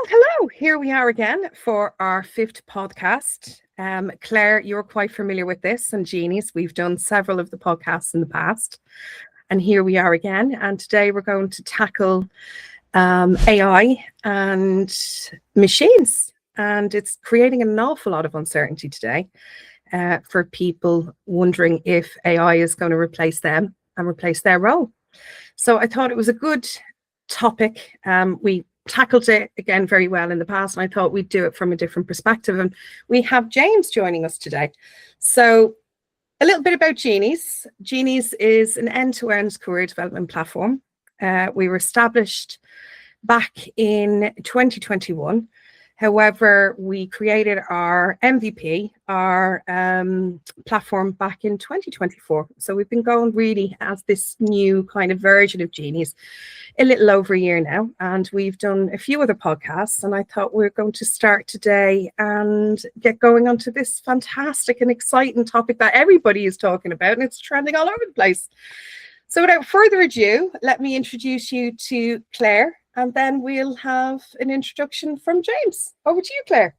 Hello. Here we are again for our fifth podcast. Claire, you're quite familiar with this and Genies. We've done several of the podcasts in the past. And here we are again. And today we're going to tackle AI and machines. And it's creating an awful lot of uncertainty today for people wondering if AI is going to replace them and replace their role. So I thought it was a good topic. We tackled it again very well in the past, and I thought we'd do it from a different perspective. And we have James joining us today. So a little bit about Genies. Genies is an end-to-end career development platform. We were established back in 2021. However, we created our MVP, our platform back in 2024. So we've been going really as this new kind of version of Genies a little over a year now. And we've done a few other podcasts. And I thought we were going to start today and get going onto this fantastic and exciting topic that everybody is talking about. And it's trending all over the place. So without further ado, let me introduce you to Claire. And then we'll have an introduction from James. Over to you, Claire.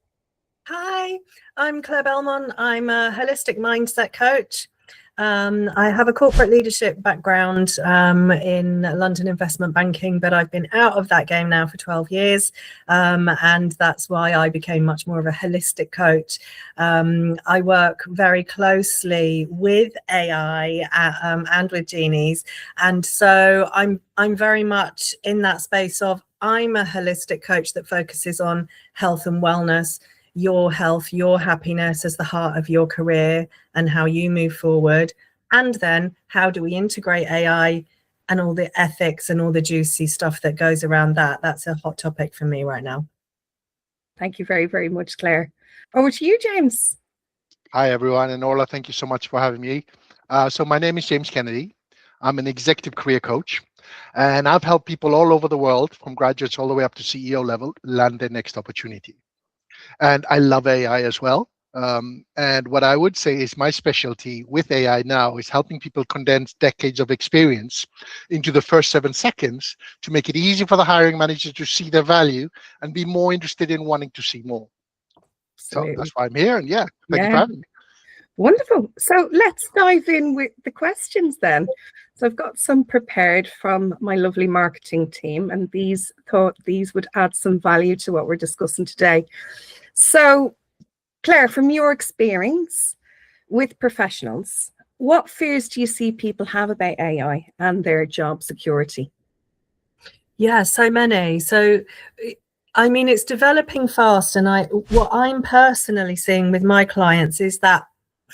Hi, I'm Clare Belmont. I'm a holistic mindset coach. I have a corporate leadership background in London investment banking, but I've been out of that game now for 12 years. And that's why I became much more of a holistic coach. I work very closely with AI and with Genies. And so I'm very much in that space of I'm a holistic coach that focuses on health and wellness, your health, your happiness as the heart of your career and how you move forward. And then how do we integrate AI and all the ethics and all the juicy stuff that goes around that? That's a hot topic for me right now. Thank you very, very much, Claire. Over to you, James. Hi, everyone. And Orla, thank you so much for having me. So my name is James Kennedy. I'm an executive career coach, and I've helped people all over the world, from graduates all the way up to CEO level, land their next opportunity. And I love AI as well. And what I would say is my specialty with AI now is helping people condense decades of experience into the first 7 seconds to make it easy for the hiring manager to see their value and be more interested in wanting to see more. Absolutely. So that's why I'm here. And thank you for having me. Wonderful. So let's dive in with the questions then. So I've got some prepared from my lovely marketing team, and thought these would add some value to what we're discussing today. So Claire, from your experience with professionals, what fears do you see people have about AI and their job security? Yeah, so many. So, I mean, it's developing fast. And what I'm personally seeing with my clients is that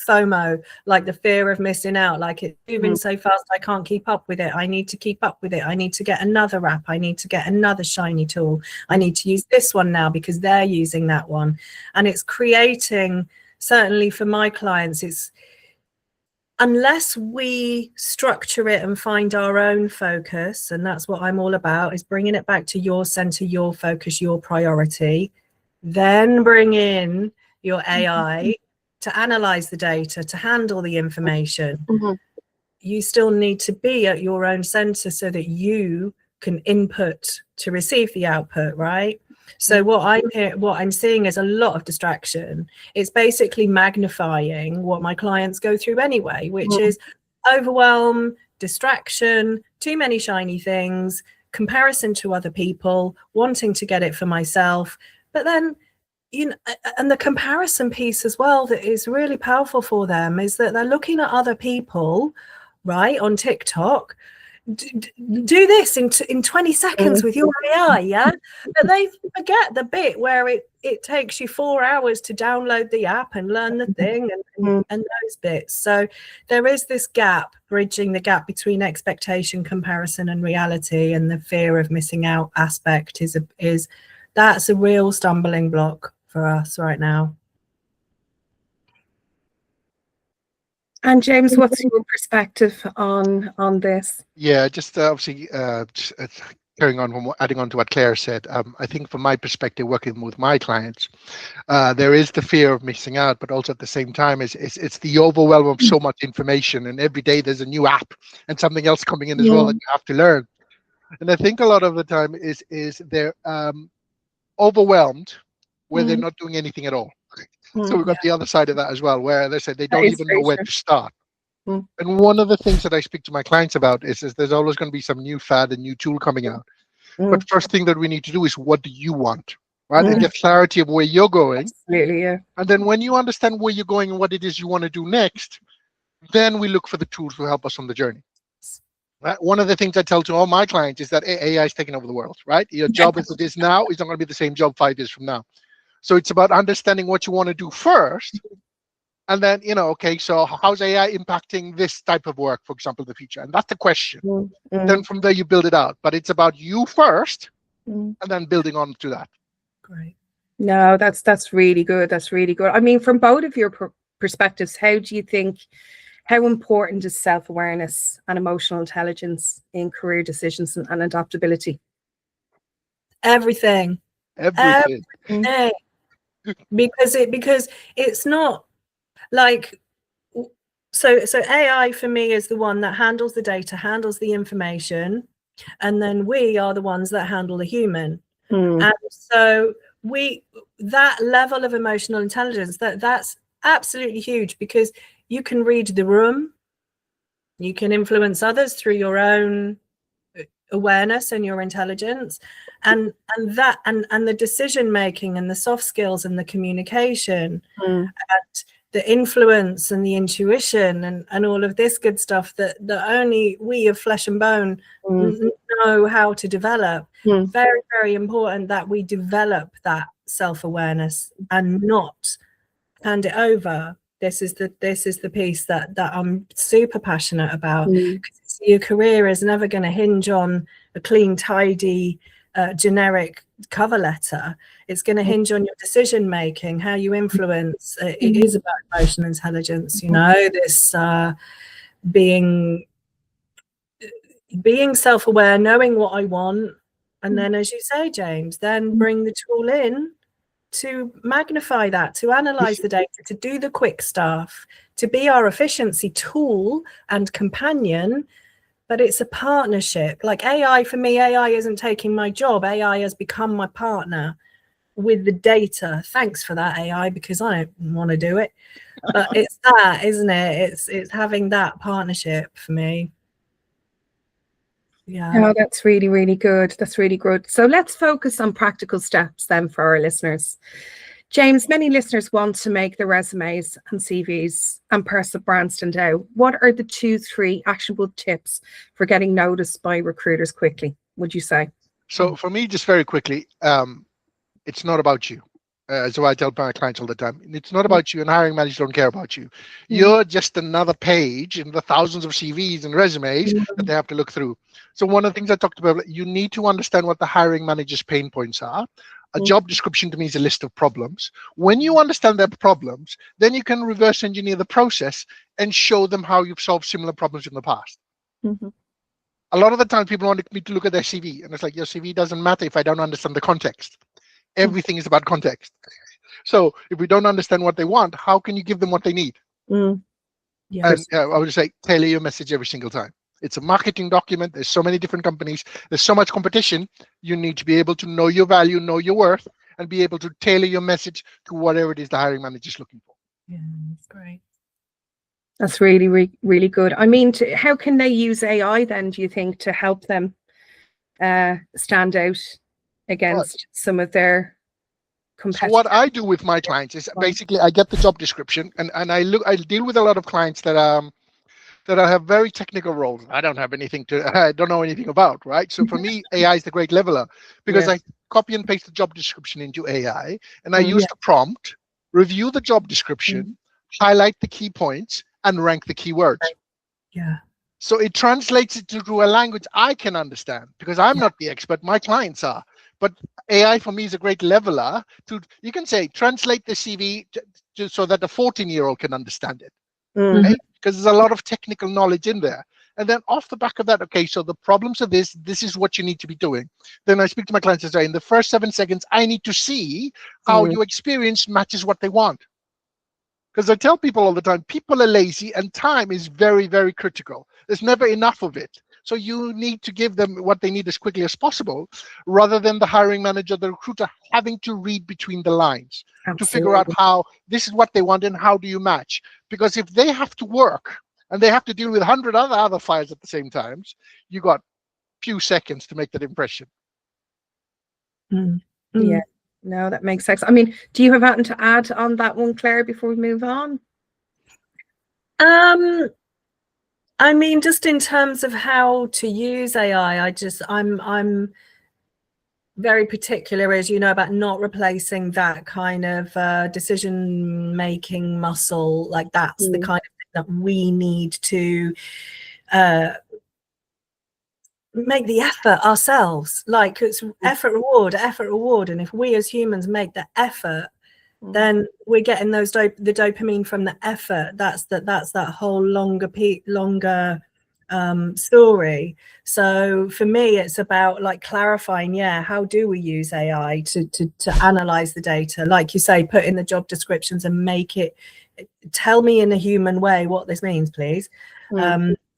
FOMO, like the fear of missing out, like it's moving so fast, I can't keep up with it. I need to keep up with it. I need to get another app. I need to get another shiny tool. I need to use this one now because they're using that one. And it's creating, certainly for my clients, it's unless we structure it and find our own focus, and that's what I'm all about, is bringing it back to your center, your focus, your priority, then bring in your AI to analyze the data, to handle the information. You still need to be at your own center so that you can input to receive the output, right? So what I'm seeing is a lot of distraction. It's basically magnifying what my clients go through anyway, which is overwhelm, distraction, too many shiny things, comparison to other people, wanting to get it for myself. But then, and the comparison piece as well that is really powerful for them is that they're looking at other people, right, on TikTok, do this in 20 seconds with your AI, yeah? But they forget the bit where it takes you 4 hours to download the app and learn the thing and those bits. So there is this gap, bridging the gap between expectation, comparison and reality, and the fear of missing out aspect is that's a real stumbling block for us right now. And James, what's your perspective on this? Yeah, just obviously carrying on, adding on to what Claire said. I think from my perspective, working with my clients, there is the fear of missing out, but also at the same time, it's the overwhelm of so much information, and every day there's a new app and something else coming in as well that you have to learn. And I think a lot of the time is they're overwhelmed where they're Mm. not doing anything at all. So Mm. we've got the other side of that as well, where they said they That don't is even know very where true. to start. Mm. And one of the things that I speak to my clients about is there's always going to be some new fad, a new tool coming out. But Mm. first thing that we need to do is, what do you want, right? And Mm. get clarity of where you're going. Absolutely, yeah. And then when you understand where you're going and what it is you want to do next, then we look for the tools to help us on the journey. Right? One of the things I tell to all my clients is that AI is taking over the world, right? Your job as it is now is not going to be the same job 5 years from now. So it's about understanding what you want to do first. And then, okay, so how's AI impacting this type of work, for example, in the future? And that's the question. Mm. Then from there, you build it out. But it's about you first, Mm. and then building on to that. Great. No, that's really good. That's really good. I mean, from both of your perspectives, how do you think, how important is self-awareness and emotional intelligence in career decisions and adaptability? Everything. Everything. Everything. because it's not like, so AI for me is the one that handles the data, handles the information, and then we are the ones that handle the human. And so that level of emotional intelligence, that's absolutely huge, because you can read the room, you can influence others through your own awareness and your intelligence, and the decision making and the soft skills and the communication and the influence and the intuition and all of this good stuff that only we of flesh and bone know how to develop. Very, very important that we develop that self-awareness and not hand it over. This is the piece that I'm super passionate about. Your career is never going to hinge on a clean, tidy, generic cover letter. It's going to hinge on your decision making, how you influence. It is about emotional intelligence, this being self-aware, knowing what I want, and then, as you say, James, then bring the tool in to magnify that, to analyze the data, to do the quick stuff, to be our efficiency tool and companion. But it's a partnership. Like AI, for me, AI isn't taking my job. AI has become my partner with the data. Thanks for that, AI, because I don't want to do it. But it's that, isn't it? It's having that partnership for me. Yeah. Oh, that's really, really good. That's really good. So let's focus on practical steps then for our listeners. James, many listeners want to make their resumes and CVs and personal brand stand out. What are the 2-3 actionable tips for getting noticed by recruiters quickly, would you say? So for me, just very quickly, it's not about you. So I tell my clients all the time, it's not about you, and hiring managers don't care about you. You're just another page in the thousands of CVs and resumes that they have to look through. So one of the things I talked about, you need to understand what the hiring manager's pain points are. A job description to me is a list of problems. When you understand their problems, then you can reverse engineer the process and show them how you've solved similar problems in the past. A lot of the time people want me to look at their CV, and it's like, your CV doesn't matter if I don't understand the context. Everything is about context. So if we don't understand what they want, how can you give them what they need? Yes. And I would say, tailor your message every single time. It's a marketing document. There's so many different companies. There's so much competition. You need to be able to know your value, know your worth, and be able to tailor your message to whatever it is the hiring manager is looking for. Yeah, that's great. That's really, really good. I mean, how can they use AI then, do you think, to help them stand out against some of their competitors? So what I do with my clients is basically I get the job description, and I deal with a lot of clients that I have very technical roles. I don't know anything about, right? So for me, AI is the great leveler, because I copy and paste the job description into AI, and I use the prompt, review the job description, highlight the key points, and rank the keywords. Yeah. So it translates it to a language I can understand, because I'm not the expert, my clients are. But AI for me is a great leveler. You can say, translate the CV so that a 14-year-old can understand it. Right? Because there's a lot of technical knowledge in there. And then off the back of that, okay, so the problems are this is what you need to be doing. Then I speak to my clients and say, in the first 7 seconds, I need to see how your experience matches what they want. Because I tell people all the time, people are lazy and time is very, very critical. There's never enough of it. So you need to give them what they need as quickly as possible, rather than the hiring manager, the recruiter, having to read between the lines to figure out Absolutely. how this is what they want and how do you match. Because if they have to work and they have to deal with 100 other files at the same time, you got few seconds to make that impression. Mm. Yeah, no, that makes sense. I mean, do you have anything to add on that one, Claire, before we move on? I mean, just in terms of how to use AI, I'm very particular, as you know, about not replacing that kind of decision-making muscle. Like that's the kind of thing that we need to make the effort ourselves. Like it's effort reward. And if we as humans make the effort, then we're getting those the dopamine from the effort. That's that whole longer story. So for me, it's about like clarifying, how do we use AI to analyze the data, like you say, put in the job descriptions and make it tell me in a human way what this means, please.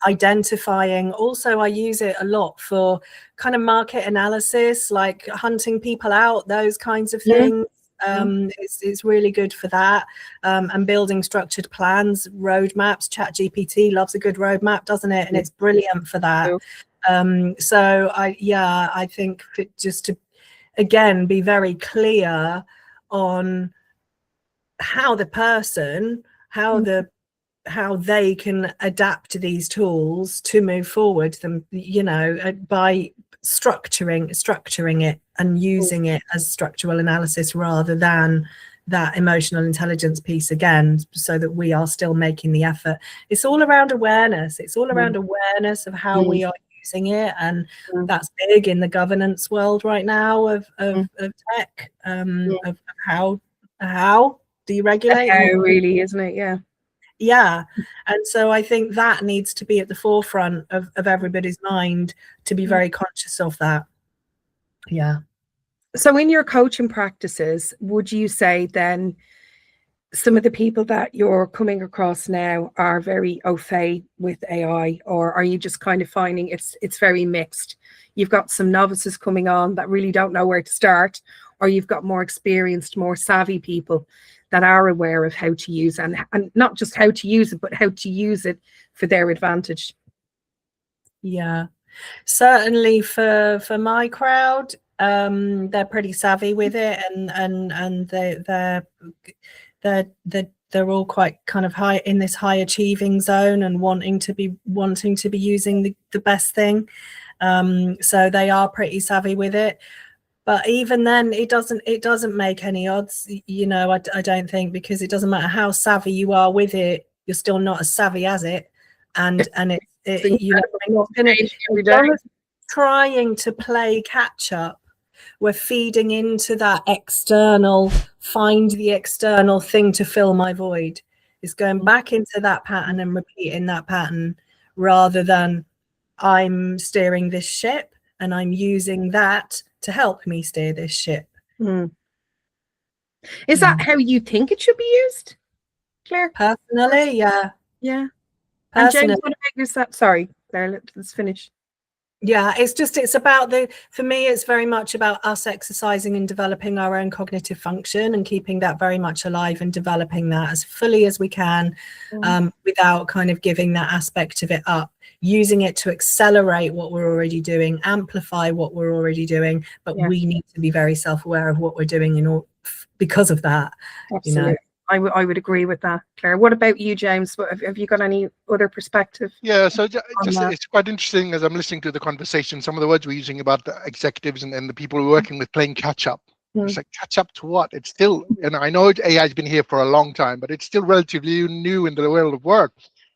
Identifying, also I use it a lot for kind of market analysis, like hunting people out, those kinds of things. It's really good for that, and building structured plans, roadmaps. ChatGPT loves a good roadmap, doesn't it? And it's brilliant for that. So I think just to again be very clear on how the person, how they can adapt to these tools to move forward, them, you know, by structuring it and using it as structural analysis rather than that emotional intelligence piece again, so that we are still making the effort. It's all around awareness. It's all around awareness of how we are using it, and that's big in the governance world right now of tech, of how do you regulate? Really, isn't it? Yeah. And so I think that needs to be at the forefront of everybody's mind, to be very conscious of that. Yeah. So in your coaching practices, would you say then some of the people that you're coming across now are very au fait with AI, or are you just kind of finding it's very mixed? You've got some novices coming on that really don't know where to start, or you've got more experienced, more savvy people that are aware of how to use and not just how to use it, but how to use it for their advantage. Yeah, certainly for my crowd, they're pretty savvy with it, and they're all quite kind of high in this high achieving zone and wanting to be using the best thing. So they are pretty savvy with it. But even then, it doesn't make any odds, you know, I don't think, because it doesn't matter how savvy you are with it, you're still not as savvy as it. And it you know, trying to play catch up, we're feeding into that find the external thing to fill my void. It's going back into that pattern and repeating that pattern, rather than I'm steering this ship and I'm using that to help me steer this ship. Is that how you think it should be used, Claire? Personally, yeah. And James, what about yourself? Sorry, Claire, let's finish. Yeah, it's about for me, it's very much about us exercising and developing our own cognitive function and keeping that very much alive and developing that as fully as we can, without kind of giving that aspect of it up, using it to accelerate what we're already doing, amplify what we're already doing, but we need to be very self-aware of what we're doing because of that. Absolutely. You know? I would agree with that, Claire. What about you, James? Have you got any other perspective? Yeah, so it's quite interesting as I'm listening to the conversation, some of the words we're using about the executives and the people we're working with playing catch up. It's like, catch up to what? It's still, and I know AI has been here for a long time, but it's still relatively new in the world of work.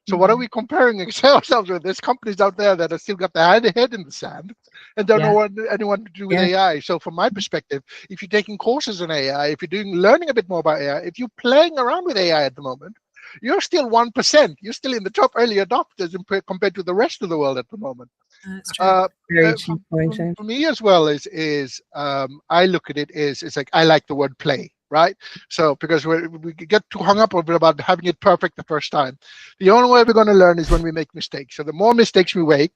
So what are we comparing ourselves with? There's companies out there that have still got their head in the sand and don't know what anyone to do with AI. So from my perspective, if you're taking courses on AI, if you're learning a bit more about AI, if you're playing around with AI at the moment, you're still 1%. You're still in the top early adopters compared to the rest of the world at the moment. That's true. For me as well is I look at it as it's like I like the word play. Right, so because we get too hung up about having it perfect the first time. The only way we're going to learn is when we make mistakes. So the more mistakes we make,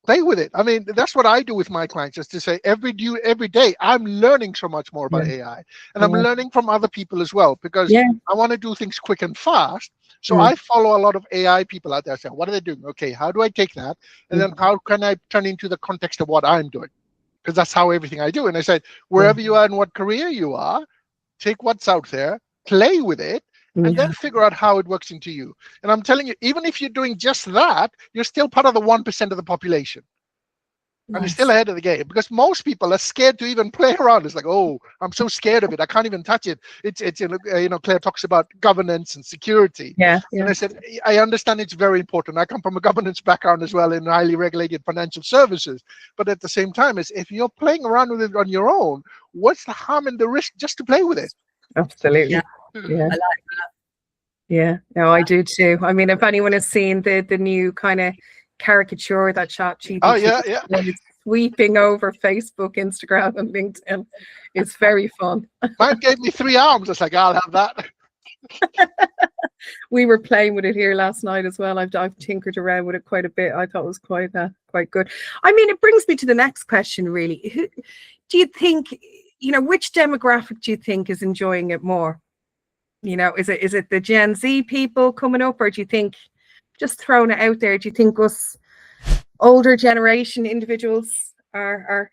play with it. I mean, that's what I do with my clients, just to say every day I'm learning so much more about AI, and I'm learning from other people as well, because I want to do things quick and fast. So I follow a lot of AI people out there saying, what are they doing? Okay, how do I take that? And then how can I turn into the context of what I'm doing? Because that's how everything I do. And I said, wherever you are and what career you are, take what's out there, play with it, and then figure out how it works into you. And I'm telling you, even if you're doing just that, you're still part of the 1% of the population. And you're still ahead of the game, because most people are scared to even play around. It's like, oh, I'm so scared of it, I can't even touch it. It's Claire talks about governance and security. And I said, I understand it's very important. I come from a governance background as well in highly regulated financial services. But at the same time, is if you're playing around with it on your own, what's the harm and the risk just to play with it? Absolutely. I like that. Yeah, no, I do too. I mean, if anyone has seen the new kind of caricature that ChatGPT is sweeping over Facebook, Instagram, and LinkedIn, it's very fun. Mine gave me 3 arms. It's like, I'll have that. We were playing with it here last night as well. I've tinkered around with it quite a bit. I thought it was quite good. I mean, it brings me to the next question, really. Who do you think, which demographic do you think is enjoying it more? Is it the Gen Z people coming up, or do you think, just throwing it out there, do you think us older generation individuals are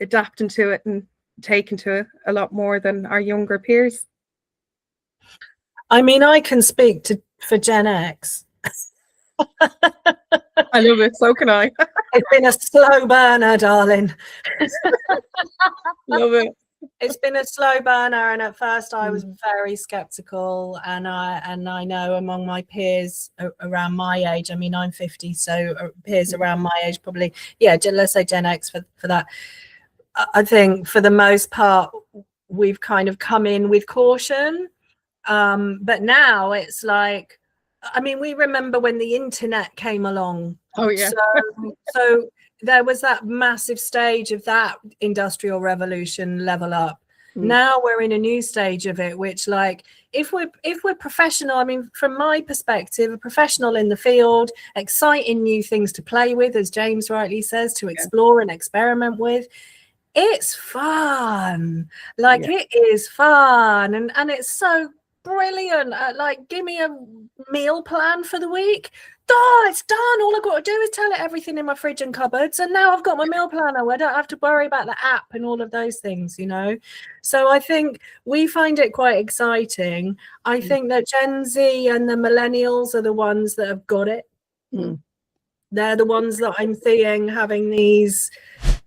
adapting to it and taking to it a lot more than our younger peers? I mean, I can speak for Gen X. I love it. So can I. It's been a slow burner, darling. Love it. It's been a slow burner, and at first I was very skeptical, and I know among my peers around my age, I mean, I'm 50, so peers around my age, probably, let's say Gen X for that. I think for the most part we've kind of come in with caution, but now it's like, I mean, we remember when the internet came along. Oh yeah. So there was that massive stage of that industrial revolution level up. Now we're in a new stage of it, which, like, if we're professional, I mean, from my perspective, a professional in the field, exciting new things to play with, as James rightly says, to explore and experiment with. It's fun. Like, it is fun, and it's so brilliant. Like, give me a meal plan for the week. It's done. All I've got to do is tell it everything in my fridge and cupboards, and now I've got my meal planner. I don't have to worry about the app and all of those things, So I think we find it quite exciting. I think that Gen Z and the millennials are the ones that have got it. They're the ones that I'm seeing having these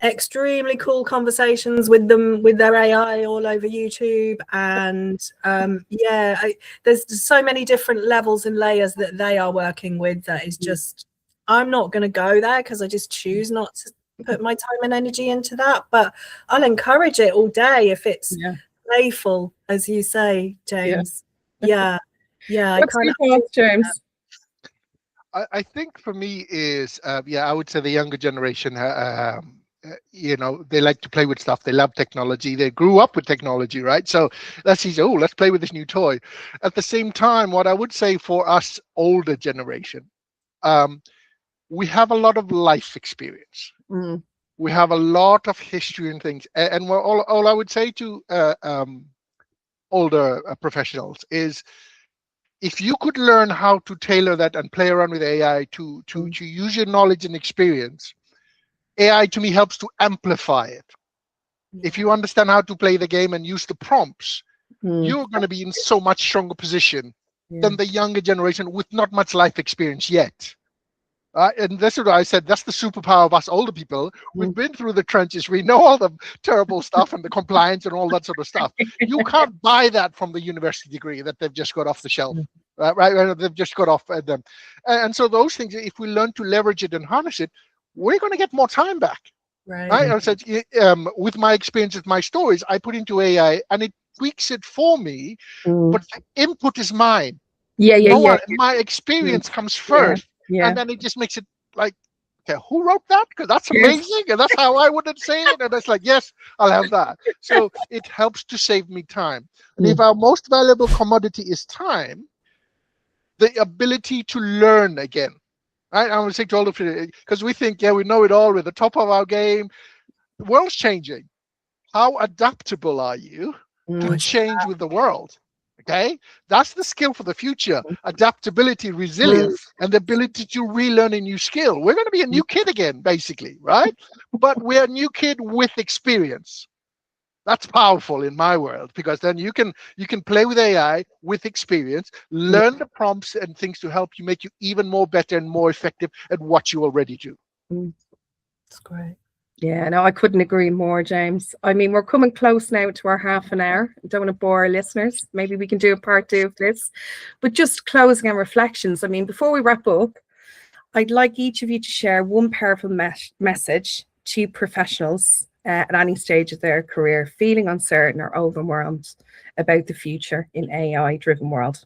extremely cool conversations with them, with their AI all over YouTube, and there's so many different levels and layers that they are working with that is just, I'm not going to go there because I just choose not to put my time and energy into that, but I'll encourage it all day if it's playful, as you say, James. What's your thoughts, James? I think for me is I would say the younger generation, they like to play with stuff. They love technology. They grew up with technology, right? So let's play with this new toy. At the same time, what I would say for us older generation, we have a lot of life experience. We have a lot of history and things. And all I would say to older professionals is, if you could learn how to tailor that and play around with AI to use your knowledge and experience, AI to me helps to amplify it. If you understand how to play the game and use the prompts, you're going to be in so much stronger position than the younger generation with not much life experience yet. And that's what I said. That's the superpower of us older people. We've been through the trenches. We know all the terrible stuff and the compliance and all that sort of stuff. You can't buy that from the university degree that they've just got off the shelf, right? They've just got off them. And so those things, if we learn to leverage it and harness it, we're going to get more time back. Right? I said, with my experience, with my stories, I put into AI and it tweaks it for me, but the input is mine. My experience comes first. And then it just makes it like, okay, who wrote that? Because that's amazing. And that's how I wouldn't say it. And it's like, yes, I'll have that. So it helps to save me time. And if our most valuable commodity is time, the ability to learn again right? I'm going to stick to all of it because we think, yeah, we know it all. We're the top of our game. The world's changing. How adaptable are you to change with the world? Okay, that's the skill for the future: adaptability, resilience, and the ability to relearn a new skill. We're going to be a new kid again, basically, right? But we're a new kid with experience. That's powerful in my world, because then you can play with AI with experience, learn the prompts and things to help you make you even more better and more effective at what you already do. That's great. Yeah, no, I couldn't agree more, James. I mean, we're coming close now to our half an hour. I don't want to bore our listeners. Maybe we can do a part 2 of this. But just closing and reflections. I mean, before we wrap up, I'd like each of you to share one powerful message to professionals at any stage of their career, feeling uncertain or overwhelmed about the future in AI-driven world.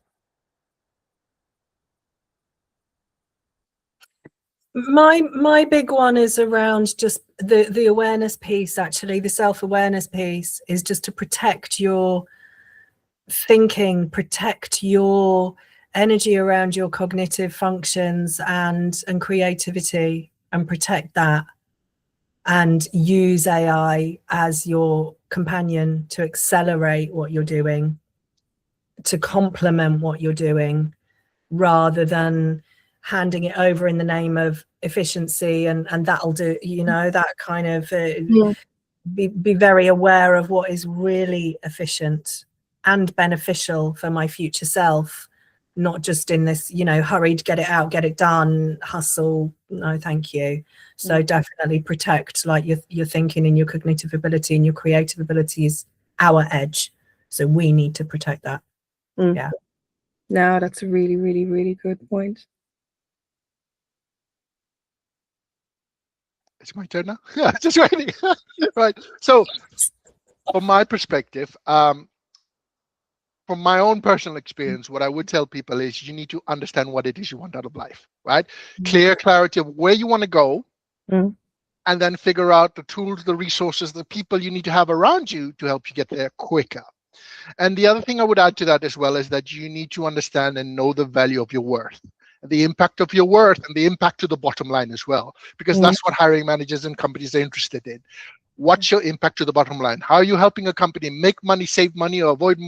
My big one is around just the awareness piece. Actually, the self-awareness piece is just to protect your thinking, protect your energy around your cognitive functions and creativity, and protect that, and use AI as your companion to accelerate what you're doing, to complement what you're doing, rather than handing it over in the name of efficiency and that'll do, you know, that kind of be very aware of what is really efficient and beneficial for my future self, not just in this, you know, hurried, get it out, get it done, hustle. No, thank you. So definitely protect like your thinking and your cognitive ability and your creative ability is our edge. So we need to protect that. Yeah. No, that's a really, really, really good point. It's my turn now. Yeah, just waiting. Right. So, from my perspective, from my own personal experience, what I would tell people is you need to understand what it is you want out of life, right? Clear clarity of where you want to go, and then figure out the tools, the resources, the people you need to have around you to help you get there quicker. And the other thing I would add to that as well is that you need to understand and know the value of your worth, the impact of your worth, and the impact to the bottom line as well, because that's what hiring managers and companies are interested in. What's your impact to the bottom line? How are you helping a company make money, save money, or avoid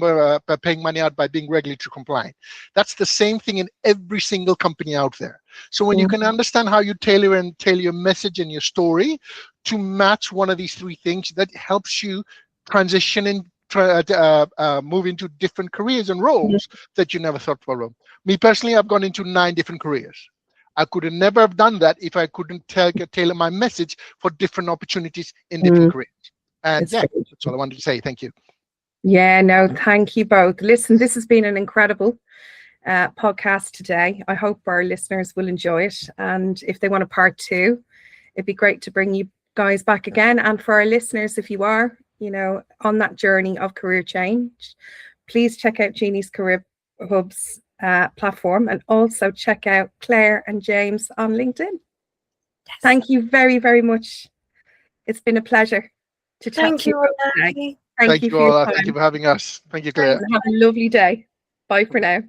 paying money out by being regulatory compliant? That's the same thing in every single company out there. So when you can understand how you tailor your message and your story to match one of these 3 things, that helps you transition and move into different careers and roles that you never thought were. Me personally, I've gone into 9 different careers. I could never have done that if I couldn't tailor my message for different opportunities in different careers. And that's all I wanted to say. Thank you. Yeah, no, thank you both. Listen, this has been an incredible podcast today. I hope our listeners will enjoy it. And if they want a part 2, it'd be great to bring you guys back again. And for our listeners, if you are, you know, on that journey of career change, please check out Genies Career Hub's platform, and also check out Claire and James on LinkedIn. Thank you very, very much. It's been a pleasure to chat to you today. Thank you all. Thank you for having us. Thank you, Claire. Have a lovely day. Bye for now.